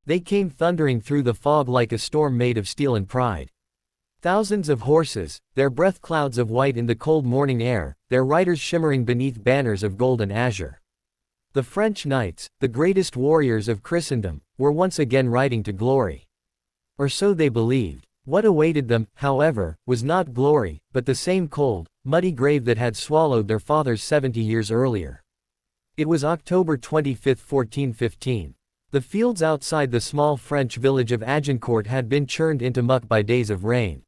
They came thundering through the fog like a storm made of steel and pride. Thousands of horses, their breath clouds of white in the cold morning air, their riders shimmering beneath banners of gold and azure. The French knights, the greatest warriors of Christendom, were once again riding to glory. Or so they believed. What awaited them, however, was not glory, but the same cold, muddy grave that had swallowed their fathers 70 years earlier. It was October 25, 1415. The fields outside the small French village of Agincourt had been churned into muck by days of rain.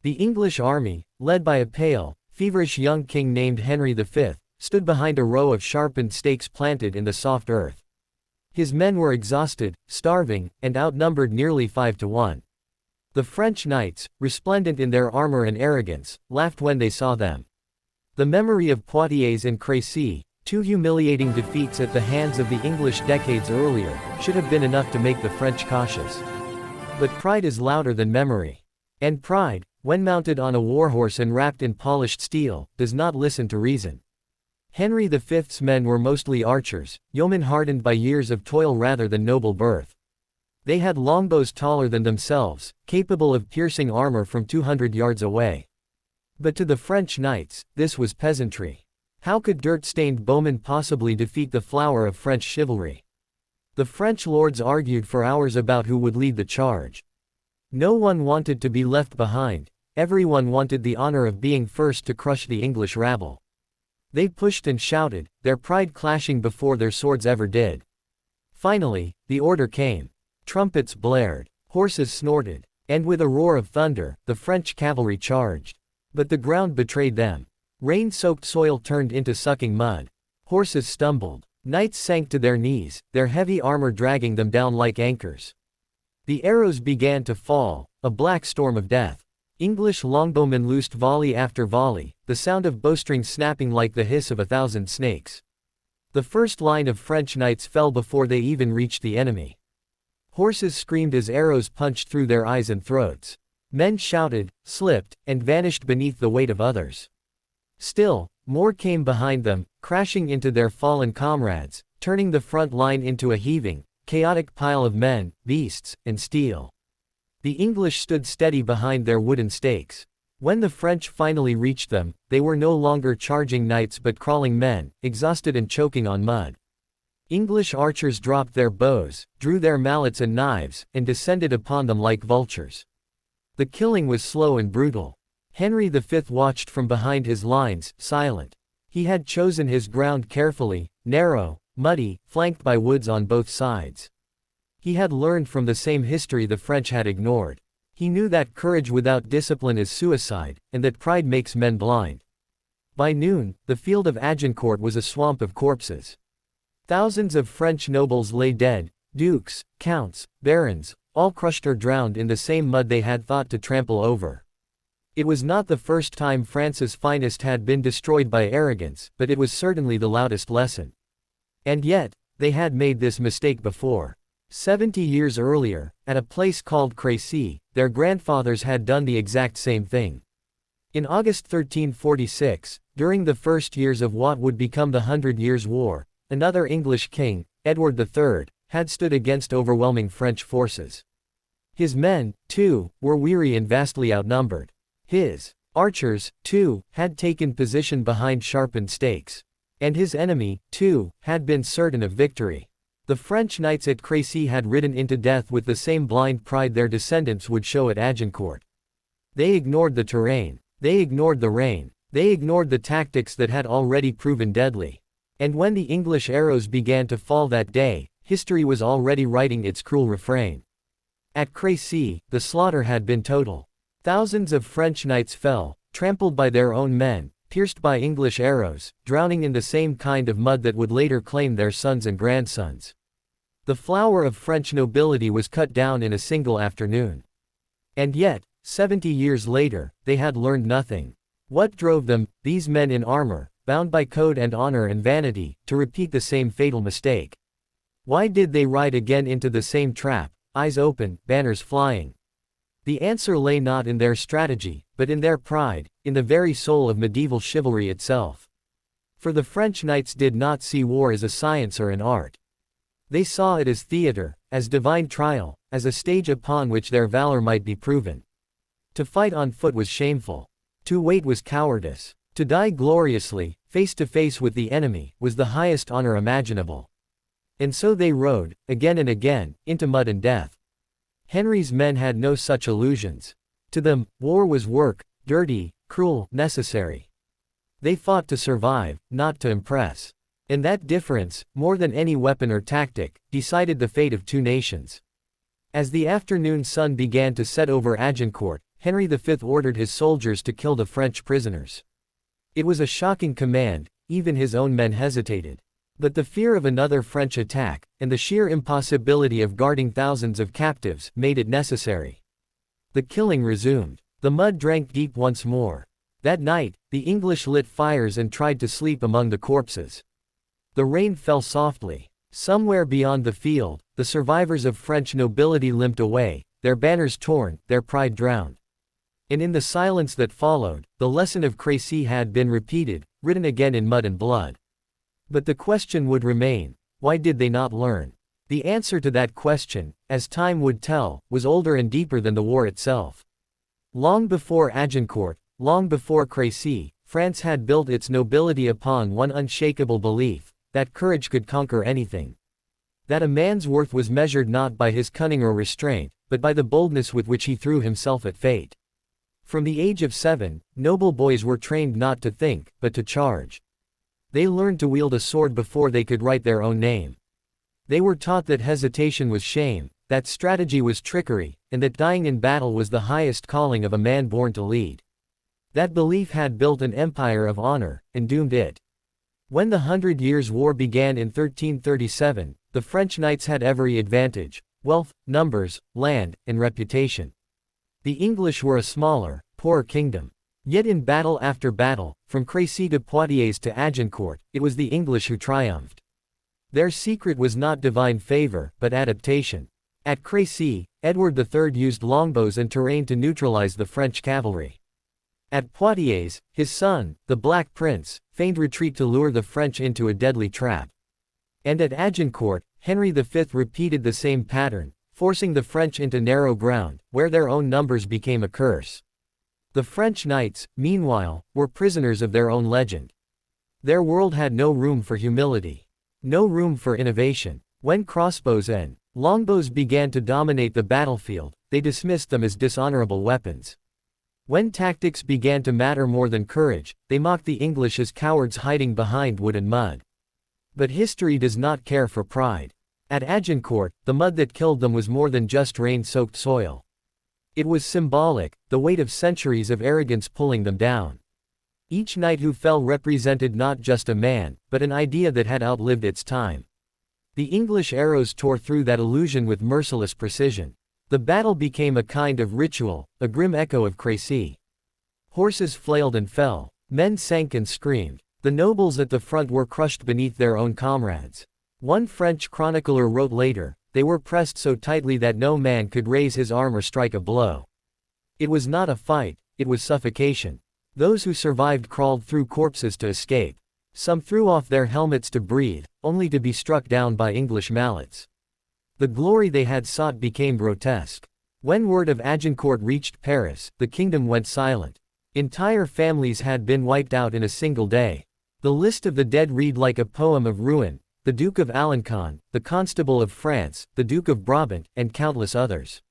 The English army, led by a pale, feverish young king named Henry V, stood behind a row of sharpened stakes planted in the soft earth. His men were exhausted, starving, and outnumbered nearly 5 to 1. The French knights, resplendent in their armor and arrogance, laughed when they saw them. The memory of Poitiers and Crécy, two humiliating defeats at the hands of the English decades earlier, should have been enough to make the French cautious. But pride is louder than memory. And pride, when mounted on a warhorse and wrapped in polished steel, does not listen to reason. Henry V's men were mostly archers, yeomen hardened by years of toil rather than noble birth. They had longbows taller than themselves, capable of piercing armor from 200 yards away. But to the French knights, this was peasantry. How could dirt-stained bowmen possibly defeat the flower of French chivalry? The French lords argued for hours about who would lead the charge. No one wanted to be left behind, everyone wanted the honor of being first to crush the English rabble. They pushed and shouted, their pride clashing before their swords ever did. Finally, the order came. Trumpets blared, horses snorted, and with a roar of thunder, the French cavalry charged. But the ground betrayed them. Rain-soaked soil turned into sucking mud. Horses stumbled. Knights sank to their knees, their heavy armor dragging them down like anchors. The arrows began to fall, a black storm of death. English longbowmen loosed volley after volley, the sound of bowstrings snapping like the hiss of 1,000 snakes. The first line of French knights fell before they even reached the enemy. Horses screamed as arrows punched through their eyes and throats. Men shouted, slipped, and vanished beneath the weight of others. Still, more came behind them, crashing into their fallen comrades, turning the front line into a heaving, chaotic pile of men, beasts, and steel. The English stood steady behind their wooden stakes. When the French finally reached them, they were no longer charging knights but crawling men, exhausted and choking on mud. English archers dropped their bows, drew their mallets and knives, and descended upon them like vultures. The killing was slow and brutal. Henry V watched from behind his lines, silent. He had chosen his ground carefully, narrow, muddy, flanked by woods on both sides. He had learned from the same history the French had ignored. He knew that courage without discipline is suicide, and that pride makes men blind. By noon, the field of Agincourt was a swamp of corpses. Thousands of French nobles lay dead, dukes, counts, barons, all crushed or drowned in the same mud they had thought to trample over. It was not the first time France's finest had been destroyed by arrogance, but it was certainly the loudest lesson. And yet, they had made this mistake before. 70 years earlier, at a place called Crécy, their grandfathers had done the exact same thing. In August 1346, during the first years of what would become the 100 Years' War, another English king, Edward III, had stood against overwhelming French forces. His men, too, were weary and vastly outnumbered. His archers, too, had taken position behind sharpened stakes. And his enemy, too, had been certain of victory. The French knights at Crécy had ridden into death with the same blind pride their descendants would show at Agincourt. They ignored the terrain. They ignored the rain. They ignored the tactics that had already proven deadly. And when the English arrows began to fall that day, history was already writing its cruel refrain. At Crécy, the slaughter had been total. Thousands of French knights fell, trampled by their own men, pierced by English arrows, drowning in the same kind of mud that would later claim their sons and grandsons. The flower of French nobility was cut down in a single afternoon. And yet, 70 years later, they had learned nothing. What drove them, these men in armor, bound by code and honor and vanity, to repeat the same fatal mistake? Why did they ride again into the same trap, eyes open, banners flying? The answer lay not in their strategy, but in their pride, in the very soul of medieval chivalry itself. For the French knights did not see war as a science or an art. They saw it as theater, as divine trial, as a stage upon which their valor might be proven. To fight on foot was shameful. To wait was cowardice. To die gloriously, face to face with the enemy, was the highest honor imaginable. And so they rode, again and again, into mud and death. Henry's men had no such illusions. To them, war was work, dirty, cruel, necessary. They fought to survive, not to impress. And that difference, more than any weapon or tactic, decided the fate of two nations. As the afternoon sun began to set over Agincourt, Henry V ordered his soldiers to kill the French prisoners. It was a shocking command, even his own men hesitated. But the fear of another French attack, and the sheer impossibility of guarding thousands of captives, made it necessary. The killing resumed. The mud drank deep once more. That night, the English lit fires and tried to sleep among the corpses. The rain fell softly. Somewhere beyond the field, the survivors of French nobility limped away, their banners torn, their pride drowned. And in the silence that followed, the lesson of Crécy had been repeated, written again in mud and blood. But the question would remain: why did they not learn? The answer to that question, as time would tell, was older and deeper than the war itself. Long before Agincourt, long before Crécy, France had built its nobility upon one unshakable belief: that courage could conquer anything. That a man's worth was measured not by his cunning or restraint, but by the boldness with which he threw himself at fate. From the age of 7, noble boys were trained not to think, but to charge. They learned to wield a sword before they could write their own name. They were taught that hesitation was shame, that strategy was trickery, and that dying in battle was the highest calling of a man born to lead. That belief had built an empire of honor, and doomed it. When the 100 Years' War began in 1337, the French knights had every advantage: wealth, numbers, land, and reputation. The English were a smaller, poorer kingdom. Yet in battle after battle, from Crécy to Poitiers to Agincourt, it was the English who triumphed. Their secret was not divine favor, but adaptation. At Crécy, Edward III used longbows and terrain to neutralize the French cavalry. At Poitiers, his son, the Black Prince, feigned retreat to lure the French into a deadly trap. And at Agincourt, Henry V repeated the same pattern, forcing the French into narrow ground, where their own numbers became a curse. The French knights, meanwhile, were prisoners of their own legend. Their world had no room for humility. No room for innovation. When crossbows and longbows began to dominate the battlefield, they dismissed them as dishonorable weapons. When tactics began to matter more than courage, they mocked the English as cowards hiding behind wood and mud. But history does not care for pride. At Agincourt, the mud that killed them was more than just rain-soaked soil. It was symbolic, the weight of centuries of arrogance pulling them down. Each knight who fell represented not just a man, but an idea that had outlived its time. The English arrows tore through that illusion with merciless precision. The battle became a kind of ritual, a grim echo of Crécy. Horses flailed and fell. Men sank and screamed. The nobles at the front were crushed beneath their own comrades. One French chronicler wrote later, "They were pressed so tightly that no man could raise his arm or strike a blow." It was not a fight, it was suffocation. Those who survived crawled through corpses to escape. Some threw off their helmets to breathe, only to be struck down by English mallets. The glory they had sought became grotesque. When word of Agincourt reached Paris, the kingdom went silent. Entire families had been wiped out in a single day. The list of the dead read like a poem of ruin: the Duke of Alençon, the Constable of France, the Duke of Brabant, and countless others.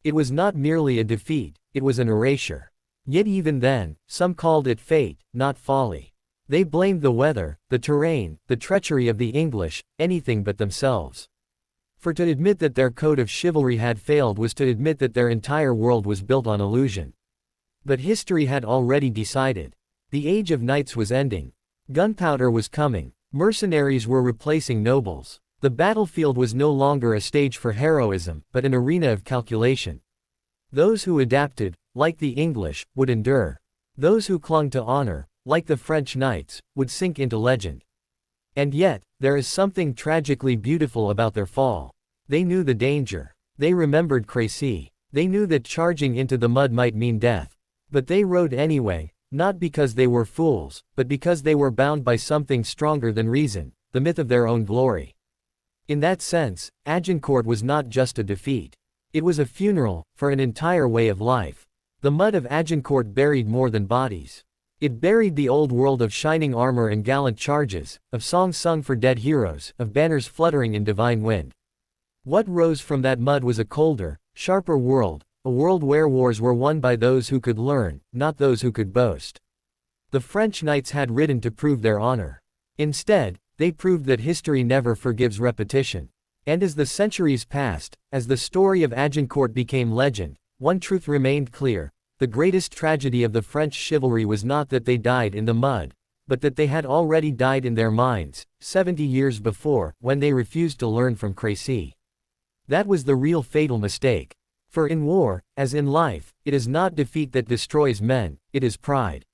It was not merely a defeat, it was an erasure. Yet even then, some called it fate, not folly. They blamed the weather, the terrain, the treachery of the English, anything but themselves. For to admit that their code of chivalry had failed was to admit that their entire world was built on illusion. But history had already decided. The age of knights was ending. Gunpowder was coming. Mercenaries were replacing nobles. The battlefield was no longer a stage for heroism, but an arena of calculation. Those who adapted, like the English, would endure. Those who clung to honor, like the French knights, would sink into legend. And yet, there is something tragically beautiful about their fall. They knew the danger. They remembered Crécy. They knew that charging into the mud might mean death. But they rode anyway, not because they were fools, but because they were bound by something stronger than reason, the myth of their own glory. In that sense, Agincourt was not just a defeat. It was a funeral, for an entire way of life. The mud of Agincourt buried more than bodies. It buried the old world of shining armor and gallant charges, of songs sung for dead heroes, of banners fluttering in divine wind. What rose from that mud was a colder, sharper world, a world where wars were won by those who could learn, not those who could boast. The French knights had ridden to prove their honor. Instead, they proved that history never forgives repetition. And as the centuries passed, as the story of Agincourt became legend, one truth remained clear: the greatest tragedy of the French chivalry was not that they died in the mud, but that they had already died in their minds, 70 years before, when they refused to learn from Crécy. That was the real fatal mistake. For in war, as in life, it is not defeat that destroys men, it is pride.